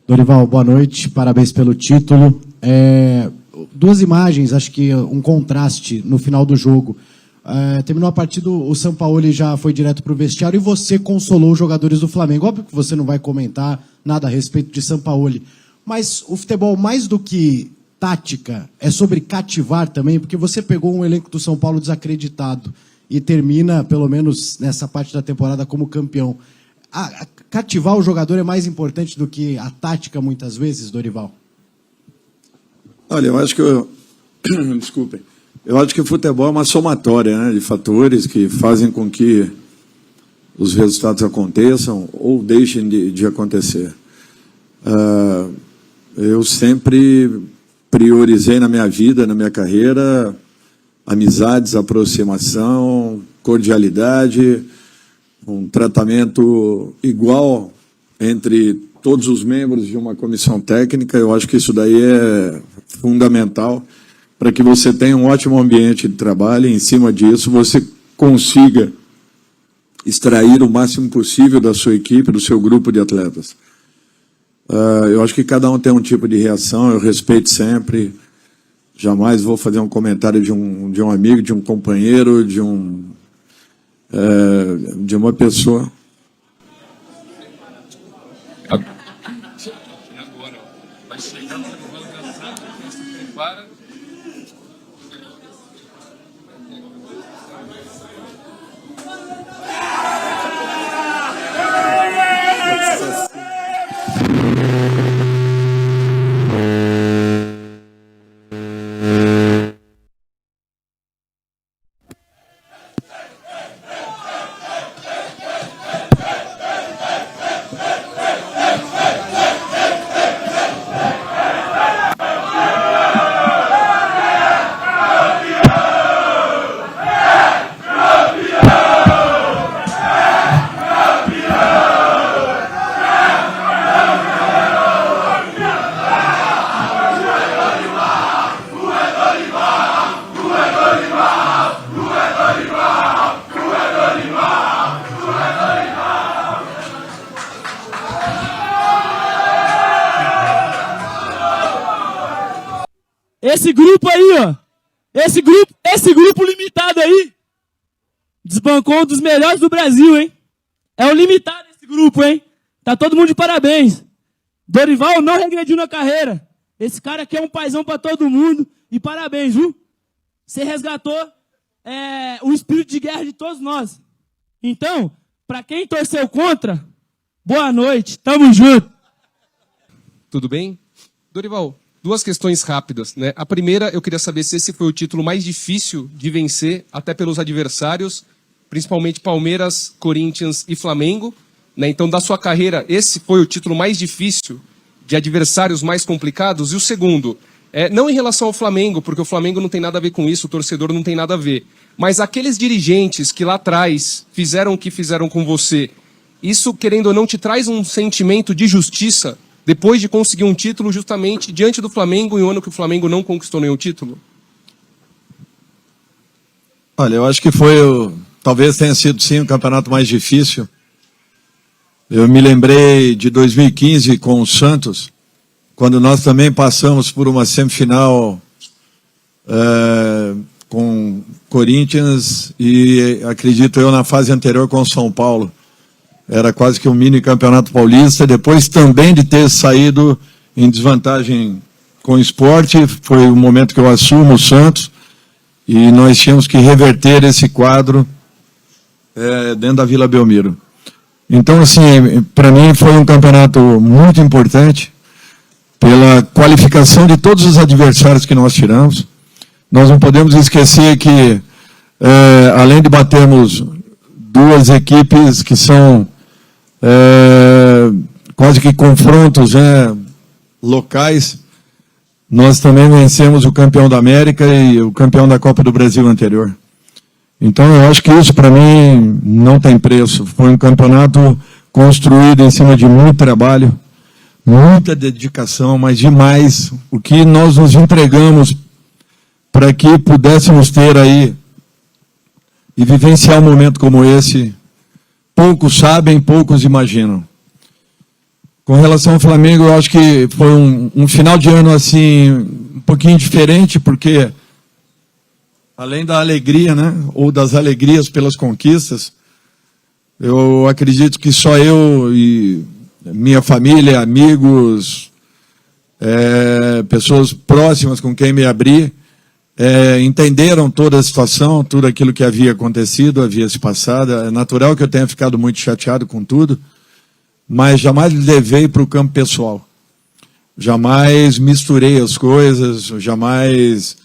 Dorival, boa noite, parabéns pelo título. Duas imagens, acho que um contraste no final do jogo. Terminou a partida, o Sampaoli já foi direto para o vestiário e você consolou os jogadores do Flamengo. Óbvio que você não vai comentar nada a respeito de Sampaoli, mas o futebol, mais do que tática, é sobre cativar também, porque você pegou um elenco do São Paulo desacreditado e termina, pelo menos nessa parte da temporada, como campeão. Cativar o jogador é mais importante do que a tática, muitas vezes, Dorival? Olha, eu acho que desculpem. Eu acho que o futebol é uma somatória, né, de fatores que fazem com que os resultados aconteçam ou deixem de acontecer. Eu sempre priorizei na minha vida, na minha carreira, amizades, aproximação, cordialidade, um tratamento igual entre todos os membros de uma comissão técnica. Eu acho que isso daí é fundamental para que você tenha um ótimo ambiente de trabalho e, em cima disso, você consiga extrair o máximo possível da sua equipe, do seu grupo de atletas. Eu acho que cada um tem um tipo de reação, eu respeito sempre, jamais vou fazer um comentário de um amigo, de um companheiro, de uma pessoa. Vai chegar, se prepara. Esse grupo aí, ó, esse grupo limitado aí, desbancou um dos melhores do Brasil, hein? É o limitado esse grupo, hein? Tá todo mundo de parabéns. Dorival não regrediu na carreira. Esse cara aqui é um paizão pra todo mundo. E parabéns, viu? Você resgatou o espírito de guerra de todos nós. Então, pra quem torceu contra, boa noite, tamo junto. Tudo bem? Dorival, duas questões rápidas, né? A primeira, eu queria saber se esse foi o título mais difícil de vencer, até pelos adversários, principalmente Palmeiras, Corinthians e Flamengo, né? Então, da sua carreira, esse foi o título mais difícil, de adversários mais complicados? E o segundo, não em relação ao Flamengo, porque o Flamengo não tem nada a ver com isso, o torcedor não tem nada a ver, mas aqueles dirigentes que lá atrás fizeram o que fizeram com você, isso, querendo ou não, te traz um sentimento de justiça depois de conseguir um título justamente diante do Flamengo, em um ano que o Flamengo não conquistou nenhum título? Olha, eu acho que talvez tenha sido sim o campeonato mais difícil. Eu me lembrei de 2015 com o Santos, quando nós também passamos por uma semifinal com Corinthians e, acredito eu, na fase anterior com o São Paulo. Era quase que um mini campeonato paulista, depois também de ter saído em desvantagem com o Sport, foi o momento que eu assumo o Santos, e nós tínhamos que reverter esse quadro dentro da Vila Belmiro. Então, assim, para mim foi um campeonato muito importante, pela qualificação de todos os adversários que nós tiramos. Nós não podemos esquecer que, além de batermos duas equipes que são quase que confrontos locais, nós também vencemos o campeão da América e o campeão da Copa do Brasil anterior. Então, eu acho que isso, para mim, não tem preço. Foi um campeonato construído em cima de muito trabalho, muita dedicação, mas demais o que nós nos entregamos para que pudéssemos ter aí e vivenciar um momento como esse. Poucos sabem, poucos imaginam. Com relação ao Flamengo, eu acho que foi um final de ano assim um pouquinho diferente, porque além da alegria, né, ou das alegrias pelas conquistas, eu acredito que só eu e minha família, amigos, pessoas próximas com quem me abri, entenderam toda a situação, tudo aquilo que havia acontecido, havia se passado. É natural que eu tenha ficado muito chateado com tudo, mas jamais levei para o campo pessoal. Jamais misturei as coisas, jamais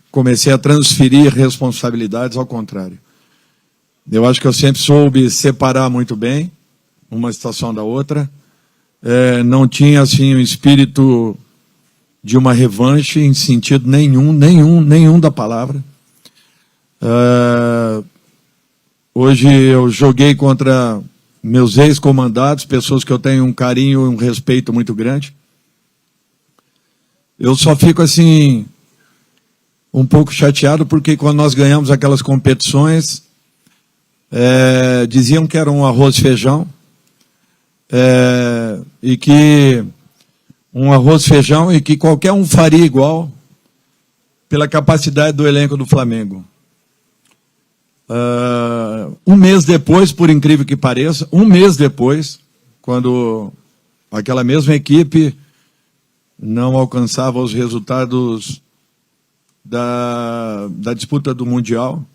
comecei a transferir responsabilidades, ao contrário. Eu acho que eu sempre soube separar muito bem uma situação da outra. Não tinha assim um espírito de uma revanche em sentido nenhum da palavra. Hoje eu joguei contra meus ex-comandados, pessoas que eu tenho um carinho e um respeito muito grande. Eu só fico assim um pouco chateado porque quando nós ganhamos aquelas competições, diziam que era um arroz e feijão, e que um arroz e feijão e que qualquer um faria igual pela capacidade do elenco do Flamengo. Um mês depois, por incrível que pareça, um mês depois, quando aquela mesma equipe não alcançava os resultados da disputa do Mundial,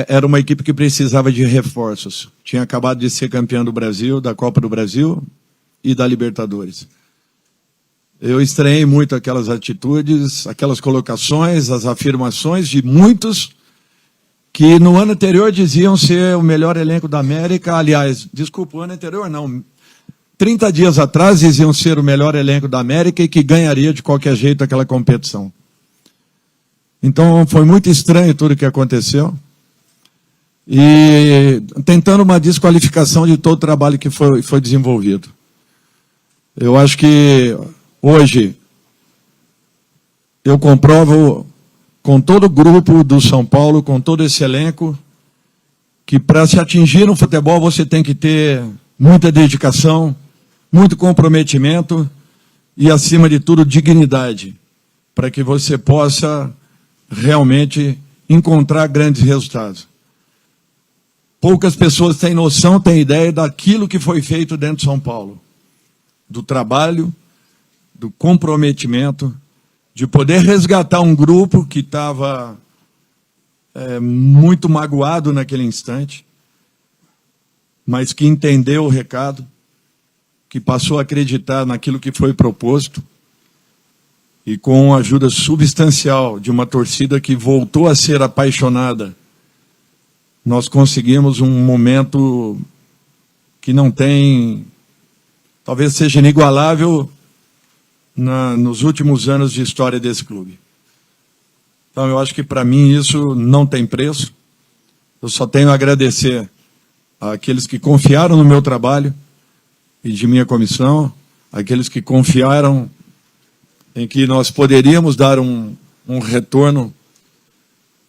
era uma equipe que precisava de reforços. Tinha acabado de ser campeã do Brasil, da Copa do Brasil e da Libertadores. Eu estranhei muito aquelas atitudes, aquelas colocações, as afirmações de muitos que no ano anterior diziam ser o melhor elenco da América. Aliás, desculpa, o ano anterior não. 30 dias atrás diziam ser o melhor elenco da América e que ganharia de qualquer jeito aquela competição. Então foi muito estranho tudo o que aconteceu. E tentando uma desqualificação de todo o trabalho que foi desenvolvido. Eu acho que hoje eu comprovo com todo o grupo do São Paulo, com todo esse elenco, que para se atingir no futebol você tem que ter muita dedicação, muito comprometimento e, acima de tudo, dignidade, para que você possa realmente encontrar grandes resultados. Poucas pessoas têm noção, têm ideia daquilo que foi feito dentro de São Paulo. Do trabalho, do comprometimento, de poder resgatar um grupo que estava muito magoado naquele instante, mas que entendeu o recado, que passou a acreditar naquilo que foi proposto, e com a ajuda substancial de uma torcida que voltou a ser apaixonada, nós conseguimos um momento que não tem, talvez seja inigualável nos últimos anos de história desse clube. Então eu acho que para mim isso não tem preço. Eu só tenho a agradecer àqueles que confiaram no meu trabalho e de minha comissão, àqueles que confiaram em que nós poderíamos dar um retorno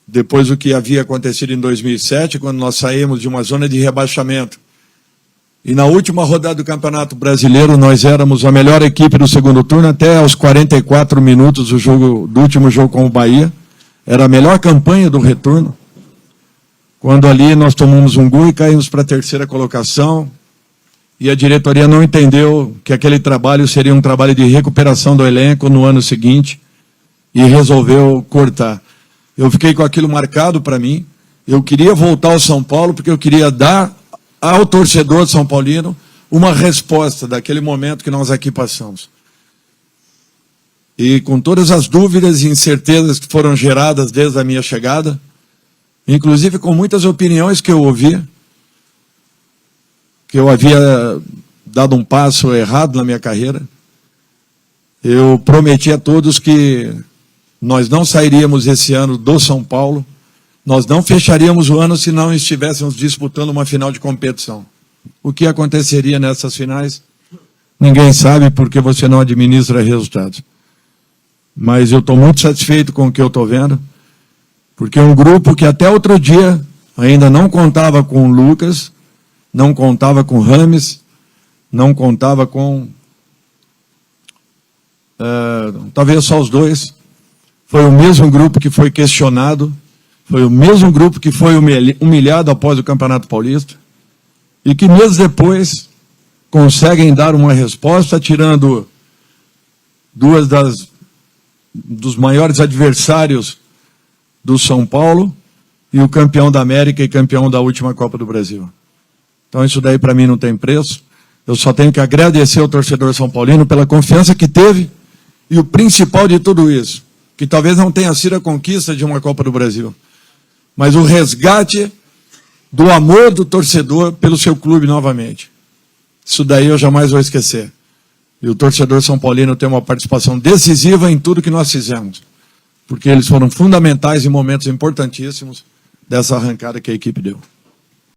depois do que havia acontecido em 2007, quando nós saímos de uma zona de rebaixamento. E na última rodada do Campeonato Brasileiro, nós éramos a melhor equipe do segundo turno, até aos 44 minutos do último jogo com o Bahia. Era a melhor campanha do retorno. Quando ali nós tomamos um gol e caímos para a terceira colocação, e a diretoria não entendeu que aquele trabalho seria um trabalho de recuperação do elenco no ano seguinte, e resolveu cortar. Eu fiquei com aquilo marcado para mim. Eu queria voltar ao São Paulo, porque eu queria dar ao torcedor São Paulino uma resposta daquele momento que nós aqui passamos. E com todas as dúvidas e incertezas que foram geradas desde a minha chegada, inclusive com muitas opiniões que eu ouvi, que eu havia dado um passo errado na minha carreira, eu prometi a todos que nós não sairíamos esse ano do São Paulo, nós não fecharíamos o ano se não estivéssemos disputando uma final de competição. O que aconteceria nessas finais? Ninguém sabe, porque você não administra resultados. Mas eu estou muito satisfeito com o que eu estou vendo, porque um grupo que até outro dia ainda não contava com o Lucas, não contava com Rames, não contava com... talvez só os dois. Foi o mesmo grupo que foi questionado, foi o mesmo grupo que foi humilhado após o Campeonato Paulista, e que meses depois conseguem dar uma resposta, tirando dos maiores adversários do São Paulo, e o campeão da América e campeão da última Copa do Brasil. Então isso daí para mim não tem preço. Eu só tenho que agradecer ao torcedor são paulino pela confiança que teve, e o principal de tudo isso, que talvez não tenha sido a conquista de uma Copa do Brasil, mas o resgate do amor do torcedor pelo seu clube novamente. Isso daí eu jamais vou esquecer. E o torcedor são paulino tem uma participação decisiva em tudo que nós fizemos, porque eles foram fundamentais em momentos importantíssimos dessa arrancada que a equipe deu.